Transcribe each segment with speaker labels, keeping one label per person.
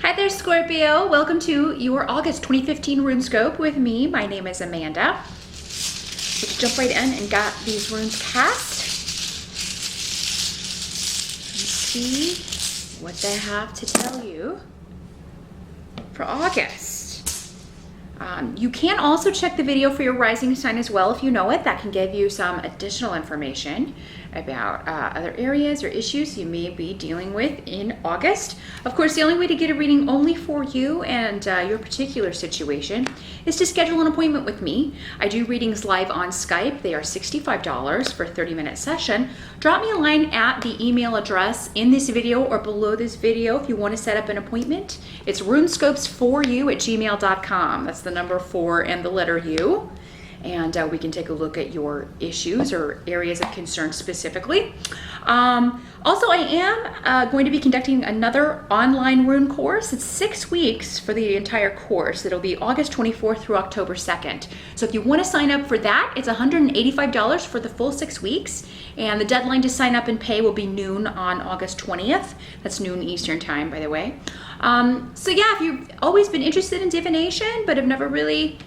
Speaker 1: Hi there, Scorpio. Welcome to your August 2015 Runescope with me. My name is Amanda. Let's jump right in and got these runes cast. Let's see what they have to tell you for August. You can also check the video for your rising sign as well if you know it. That can give you some additional information about other areas or issues you may be dealing with in August. Of course, the only way to get a reading only for you and your particular situation is to schedule an appointment with me. I do readings live on Skype. They are $65 for a 30-minute session. Drop me a line at the email address in this video or below this video if you want to set up an appointment. It's runescopes4u@gmail.com. That's the number 4 and the letter U. And we can take a look at your issues or areas of concern specifically. Also, I am going to be conducting another online rune course. It's 6 weeks for the entire course. It'll be August 24th through October 2nd. So if you want to sign up for that, it's $185 for the full 6 weeks. And the deadline to sign up and pay will be noon on August 20th. That's noon Eastern time, by the way. So yeah, if you've always been interested in divination, but have never really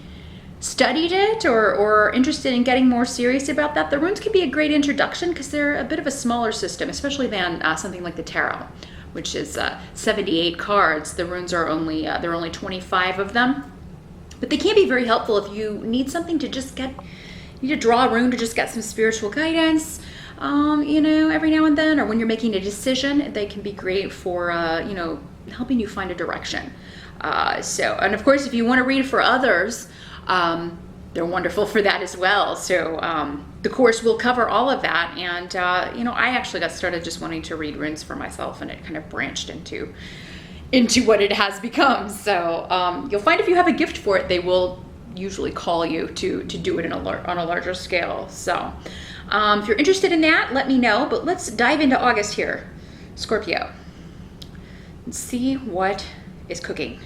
Speaker 1: studied it or interested in getting more serious about that, the runes can be a great introduction because they're a bit of a smaller system, especially than something like the tarot, which is 78 cards. The runes are only there are only 25 of them, but they can be very helpful if you need something to just you need to draw a rune to just get some spiritual guidance, every now and then, or when you're making a decision. They can be great for helping you find a direction. And of course, if you want to read for others, they're wonderful for that as well. So the course will cover all of that. And, I actually got started just wanting to read runes for myself, and it kind of branched into what it has become. So you'll find if you have a gift for it, they will usually call you to do it on a larger scale. So if you're interested in that, let me know. But let's dive into August here, Scorpio, and see what is cooking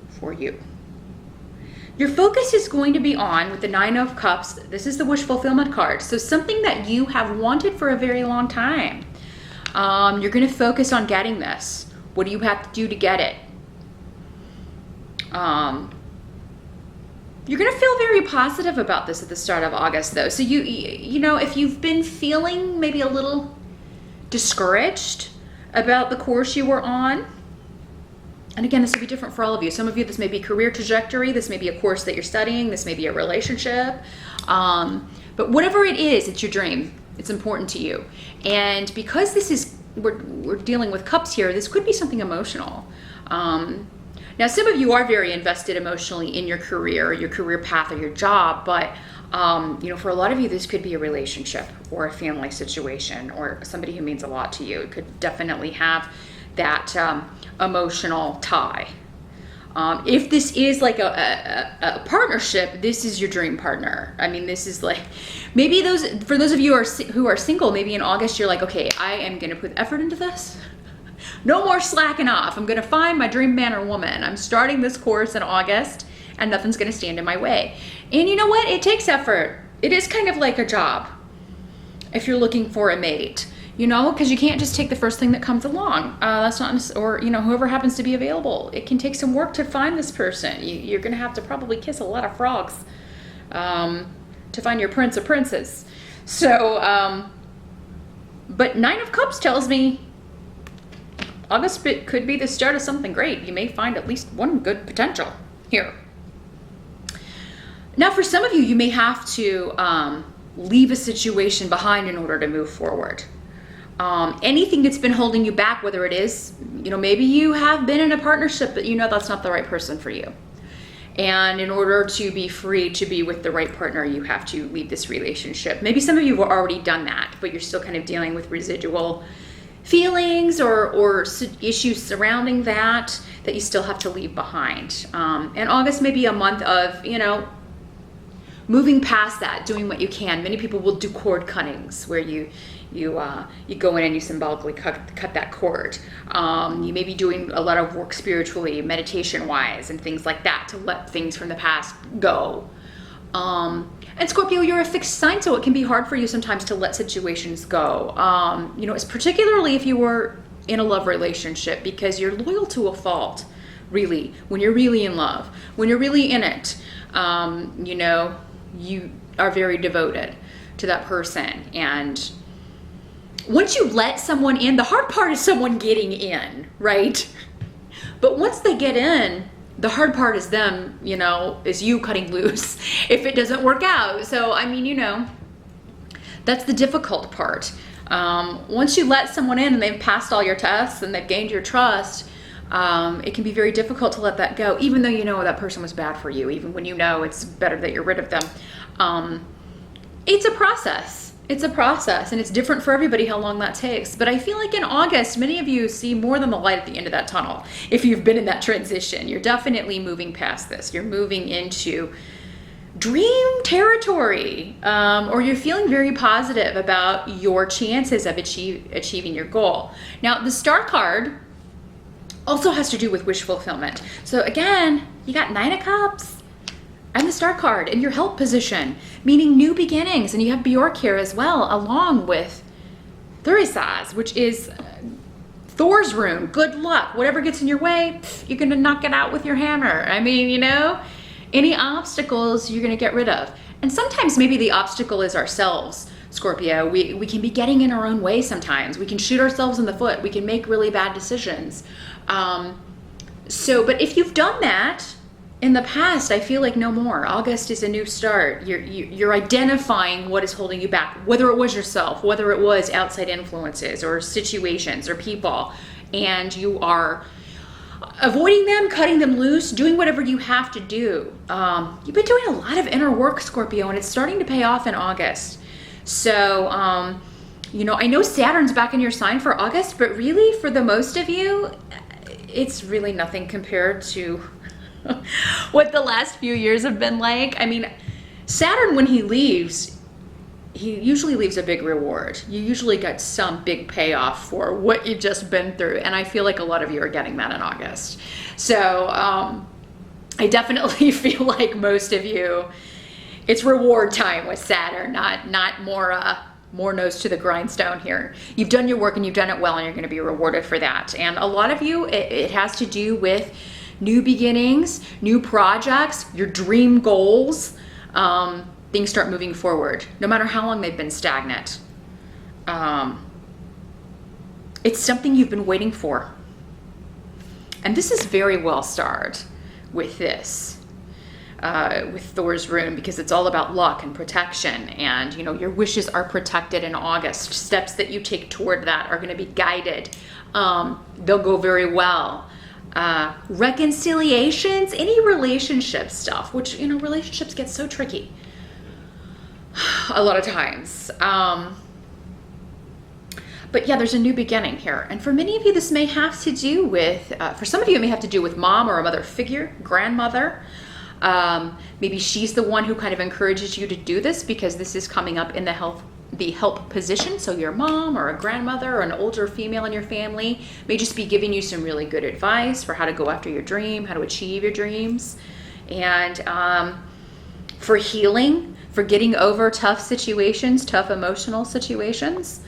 Speaker 1: for you. Your focus is going to be on, with the 9 of Cups, this is the wish fulfillment card. So something that you have wanted for a very long time. You're going to focus on getting this. What do you have to do to get it? You're going to feel very positive about this at the start of August, though. So if you've been feeling maybe a little discouraged about the course you were on, and again, this will be different for all of you. Some of you, this may be career trajectory. This may be a course that you're studying. This may be a relationship. But whatever it is, it's your dream. It's important to you. And because we're dealing with cups here, this could be something emotional. Now, some of you are very invested emotionally in your career path, or your job. But, for a lot of you, this could be a relationship or a family situation or somebody who means a lot to you. It could definitely have that emotional tie. If this is like a partnership, this is your dream partner. I mean, this is like, maybe for those of you who are single, maybe in August you're like, okay, I am going to put effort into this. No more slacking off. I'm going to find my dream man or woman. I'm starting this course in August, and nothing's going to stand in my way. And you know what? It takes effort. It is kind of like a job if you're looking for a mate. Because you can't just take the first thing that comes along. That's not, or whoever happens to be available. It can take some work to find this person. You're going to have to probably kiss a lot of frogs to find your prince or princess. So, but 9 of Cups tells me August could be the start of something great. You may find at least one good potential here. Now, for some of you, you may have to leave a situation behind in order to move forward. Anything that's been holding you back, whether it is, maybe you have been in a partnership, but that's not the right person for you. And in order to be free to be with the right partner, you have to leave this relationship. Maybe some of you have already done that, but you're still kind of dealing with residual feelings or issues surrounding that you still have to leave behind. And August may be a month of, moving past that, doing what you can. Many people will do cord cuttings where you go in and you symbolically cut that cord. You may be doing a lot of work spiritually, meditation-wise, and things like that to let things from the past go. And Scorpio, you're a fixed sign, so it can be hard for you sometimes to let situations go. It's particularly if you were in a love relationship, because you're loyal to a fault, really, when you're really in love, when you're really in it. You know, you are very devoted to that person. And once you let someone in, the hard part is someone getting in, right? But once they get in, the hard part is them, you know, is you cutting loose if it doesn't work out. So, I mean, you know, that's the difficult part. Once you let someone in and they've passed all your tests and they've gained your trust, it can be very difficult to let that go, even though you know that person was bad for you, even when you know it's better that you're rid of them. It's a process. It's a process, and it's different for everybody how long that takes. But I feel like in August, many of you see more than the light at the end of that tunnel. If you've been in that transition, you're definitely moving past this. You're moving into dream territory, or you're feeling very positive about your chances of achieving your goal. Now, the Star card also has to do with wish fulfillment. So again, you got 9 of Cups and the Star card in your help position, meaning new beginnings. And you have Bjork here as well, along with Thurisaz, which is Thor's rune. Good luck. Whatever gets in your way, you're going to knock it out with your hammer. I mean, you know, any obstacles you're going to get rid of. And sometimes maybe the obstacle is ourselves, Scorpio. We can be getting in our own way sometimes. We can shoot ourselves in the foot. We can make really bad decisions. But if you've done that in the past, I feel like no more. August is a new start. You're identifying what is holding you back, whether it was yourself, whether it was outside influences or situations or people, and you are avoiding them, cutting them loose, doing whatever you have to do. You've been doing a lot of inner work, Scorpio, and it's starting to pay off in August. So, you know, I know Saturn's back in your sign for August, but really for the most of you, it's really nothing compared to what the last few years have been like. I mean, Saturn, when he leaves, he usually leaves a big reward. You usually get some big payoff for what you've just been through. And I feel like a lot of you are getting that in August. So I definitely feel like most of you, it's reward time with Saturn, not more nose to the grindstone here. You've done your work and you've done it well, and you're going to be rewarded for that. And a lot of you, it has to do with new beginnings, new projects, your dream goals. Things start moving forward, no matter how long they've been stagnant. It's something you've been waiting for. And this is very well starred with this, with Thor's rune, because it's all about luck and protection. And, you know, your wishes are protected in August. Steps that you take toward that are going to be guided. They'll go very well. Reconciliations, any relationship stuff, which, you know, relationships get so tricky a lot of times. But yeah, there's a new beginning here. And for many of you, this may have to do with, for some of you, it may have to do with mom or a mother figure, grandmother. Maybe she's the one who kind of encourages you to do this, because this is coming up in the help position. So your mom or a grandmother or an older female in your family may just be giving you some really good advice for how to go after your dream, how to achieve your dreams. And for healing, for getting over tough situations, tough emotional situations.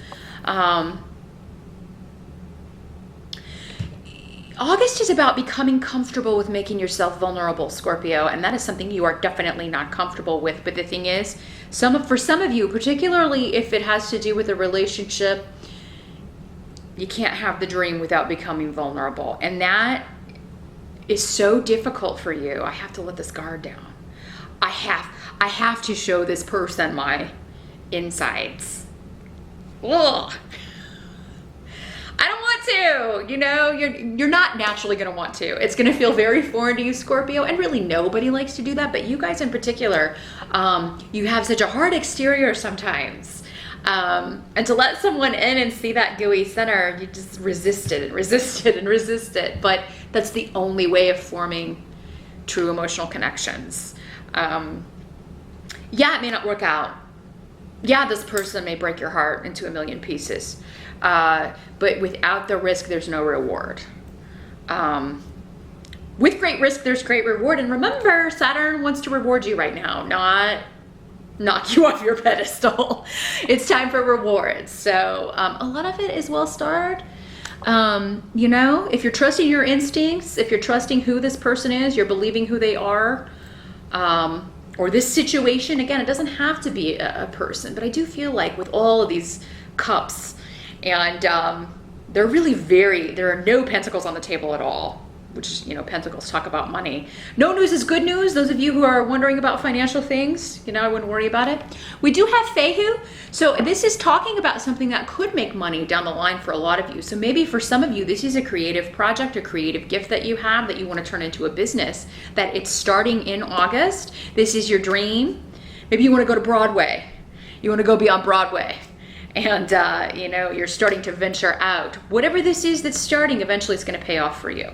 Speaker 1: August is about becoming comfortable with making yourself vulnerable, Scorpio, and that is something you are definitely not comfortable with. But the thing is, for some of you, particularly if it has to do with a relationship, you can't have the dream without becoming vulnerable. And that is so difficult for you. I have to let this guard down. I have to show this person my insides. Ugh. I don't want to, you know, you're not naturally going to want to. It's going to feel very foreign to you, Scorpio, and really nobody likes to do that, but you guys in particular, you have such a hard exterior sometimes. And to let someone in and see that gooey center, you just resist it and resist it and resist it. But that's the only way of forming true emotional connections. Yeah, it may not work out. Yeah, this person may break your heart into a million pieces. But without the risk, there's no reward. With great risk, there's great reward. And remember, Saturn wants to reward you right now, not knock you off your pedestal. It's time for rewards. So a lot of it is well starred. You know, if you're trusting your instincts, if you're trusting who this person is, you're believing who they are, or this situation, again, it doesn't have to be a person, but I do feel like with all of these cups, and they're really there are no pentacles on the table at all, which is, you know, pentacles talk about money. No news is good news. Those of you who are wondering about financial things, you know, I wouldn't worry about it. We do have Fehu. So this is talking about something that could make money down the line for a lot of you. So maybe for some of you, this is a creative project, a creative gift that you have that you want to turn into a business, that it's starting in August. This is your dream. Maybe you want to go to Broadway. You want to go beyond Broadway. And, you know, you're starting to venture out. Whatever this is that's starting, eventually it's going to pay off for you.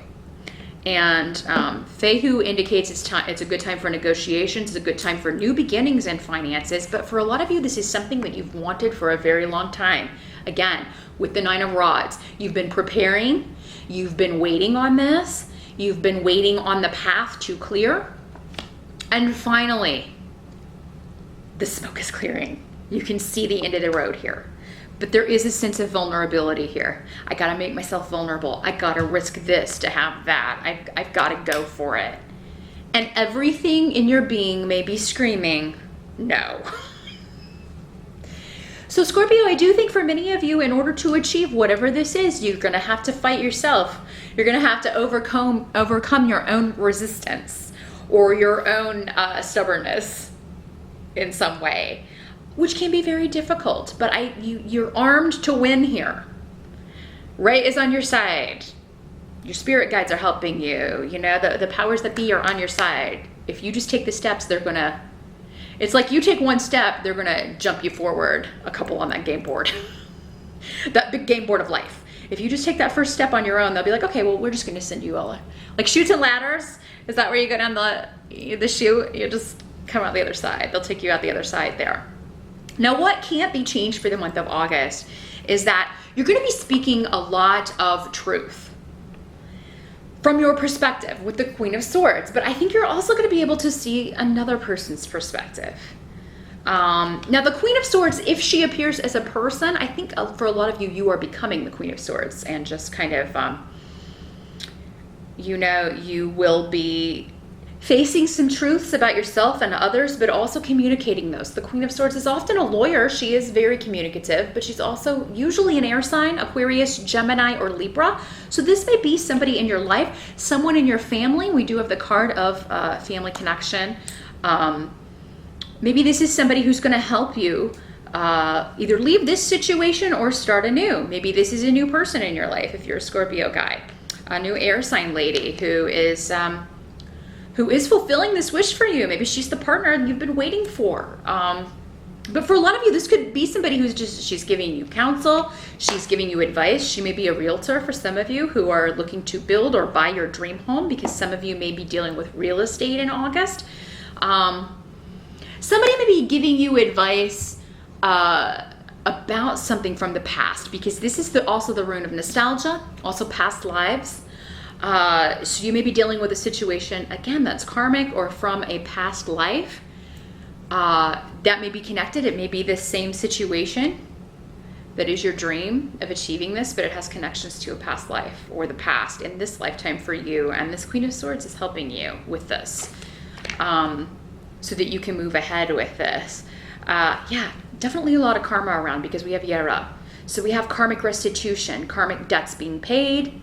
Speaker 1: And Fehu indicates it's a good time for negotiations, it's a good time for new beginnings and finances. But for a lot of you, this is something that you've wanted for a very long time. Again, with the Nine of Rods, you've been preparing, you've been waiting on this, you've been waiting on the path to clear. And finally, the smoke is clearing. You can see the end of the road here. But there is a sense of vulnerability here. I gotta make myself vulnerable. I gotta risk this to have that. I've gotta go for it. And everything in your being may be screaming, no. So Scorpio, I do think for many of you, in order to achieve whatever this is, you're gonna have to fight yourself. You're gonna have to overcome your own resistance or your own stubbornness in some way, which can be very difficult, but you're armed to win here. Right is on your side. Your spirit guides are helping you. You know, the powers that be are on your side. If you just take the steps, it's like you take one step, they're gonna jump you forward a couple on that game board. That big game board of life. If you just take that first step on your own, they'll be like, okay, well, we're just gonna send you all, like chutes and ladders. Is that where you go down the chute? You just come out the other side. They'll take you out the other side there. Now, what can't be changed for the month of August is that you're going to be speaking a lot of truth from your perspective with the Queen of Swords, but I think you're also going to be able to see another person's perspective. Now, the Queen of Swords, if she appears as a person, I think for a lot of you, you are becoming the Queen of Swords and just kind of, you know, you will be facing some truths about yourself and others, but also communicating those. The Queen of Swords is often a lawyer. She is very communicative, but she's also usually an air sign, Aquarius, Gemini, or Libra. So this may be somebody in your life, someone in your family. We do have the card of family connection. Maybe this is somebody who's going to help you either leave this situation or start anew. Maybe this is a new person in your life if you're a Scorpio guy, a new air sign lady who is fulfilling this wish for you. Maybe she's the partner you've been waiting for. But for a lot of you, this could be somebody she's giving you counsel, she's giving you advice. She may be a realtor for some of you who are looking to build or buy your dream home, because some of you may be dealing with real estate in August. Somebody may be giving you advice about something from the past, because this is also the rune of nostalgia, also past lives. So you may be dealing with a situation, again, that's karmic or from a past life. That may be connected. It may be the same situation that is your dream of achieving this, but it has connections to a past life or the past in this lifetime for you. And this Queen of Swords is helping you with this, so that you can move ahead with this. Yeah, definitely a lot of karma around, because we have Yara. So we have karmic restitution, karmic debts being paid,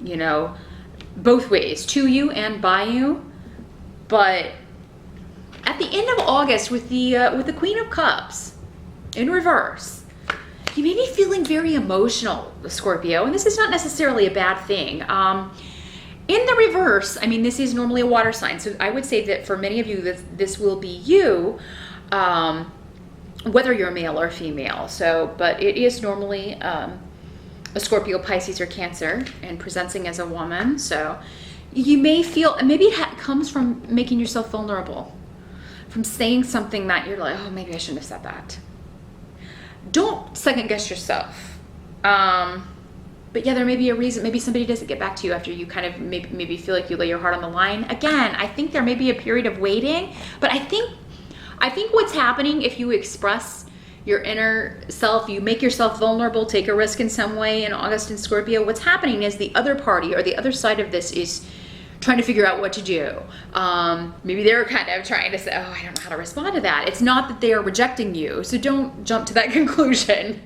Speaker 1: you know, both ways, to you and by you. But at the end of August, with the Queen of Cups in reverse, you may be feeling very emotional, Scorpio, and this is not necessarily a bad thing. In the reverse, I mean, this is normally a water sign, so I would say that for many of you, this will be you, whether you're male or female. So, but it is normally a Scorpio, Pisces, or Cancer, and presenting as a woman. So you may feel, maybe it comes from making yourself vulnerable, from saying something that you're like, oh, maybe I shouldn't have said that. Don't second guess yourself. But yeah, there may be a reason. Maybe somebody doesn't get back to you after you kind of maybe feel like you lay your heart on the line. Again, I think there may be a period of waiting, but I think what's happening, if you express your inner self, you make yourself vulnerable, take a risk in some way in August and Scorpio, what's happening is the other party or the other side of this is trying to figure out what to do. Maybe they're kind of trying to say, oh, I don't know how to respond to that. It's not that they are rejecting you, so don't jump to that conclusion.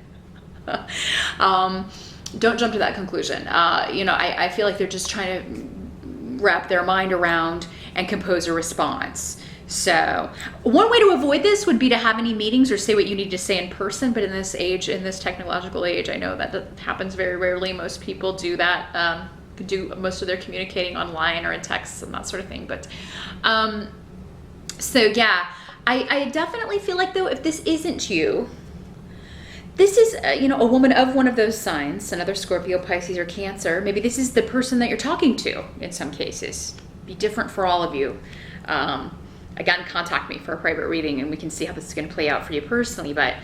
Speaker 1: Don't jump to that conclusion. I feel like they're just trying to wrap their mind around and compose a response. So one way to avoid this would be to have any meetings or say what you need to say in person. But in this age, in this technological age, I know that happens very rarely. Most people do that, do most of their communicating online or in texts and that sort of thing. But so yeah, I definitely feel like, though, if this isn't you, this is, a woman of one of those signs, another Scorpio, Pisces, or Cancer. Maybe this is the person that you're talking to in some cases. Be different for all of you. Again, contact me for a private reading and we can see how this is going to play out for you personally. But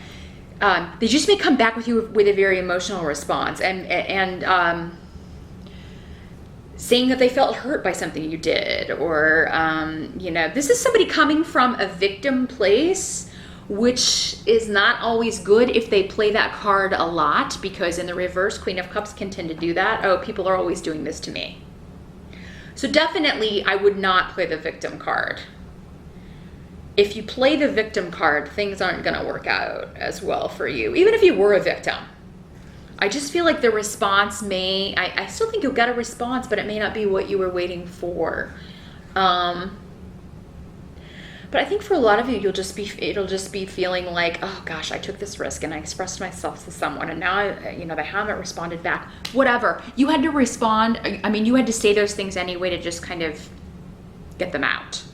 Speaker 1: they just may come back with you with a very emotional response and saying that they felt hurt by something you did. Or, this is somebody coming from a victim place, which is not always good if they play that card a lot, because in the reverse, Queen of Cups can tend to do that. Oh, people are always doing this to me. So definitely, I would not play the victim card. If you play the victim card, things aren't going to work out as well for you, even if you were a victim. I just feel like the response I still think you'll get a response, but it may not be what you were waiting for. But I think for a lot of you, it'll just be feeling like, oh gosh, I took this risk and I expressed myself to someone and now they haven't responded back. Whatever. You had to respond. I mean, you had to say those things anyway to just kind of get them out.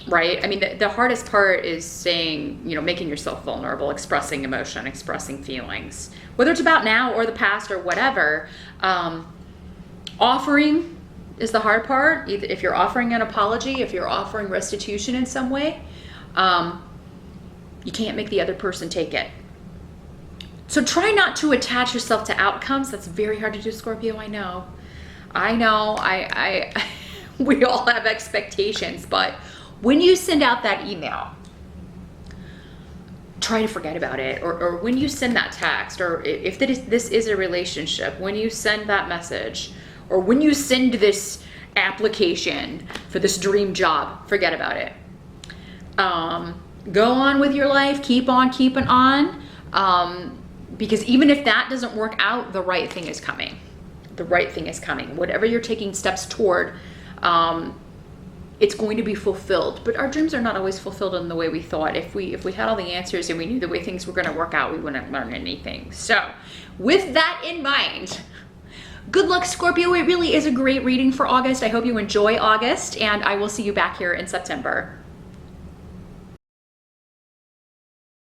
Speaker 1: Right? I mean, the hardest part is saying, making yourself vulnerable, expressing emotion, expressing feelings, whether it's about now or the past or whatever. Offering is the hard part. Either if you're offering an apology, if you're offering restitution in some way, you can't make the other person take it. So try not to attach yourself to outcomes. That's very hard to do, Scorpio. I know. We all have expectations, but when you send out that email, try to forget about it. Or when you send that text, or if this is a relationship, when you send that message, or when you send this application for this dream job, forget about it. Go on with your life, keep on keeping on, because even if that doesn't work out, the right thing is coming. The right thing is coming. Whatever you're taking steps toward, it's going to be fulfilled. But our dreams are not always fulfilled in the way we thought. If we had all the answers and we knew the way things were going to work out, we wouldn't learn anything. So with that in mind, good luck, Scorpio. It really is a great reading for August. I hope you enjoy August, and I will see you back here in September.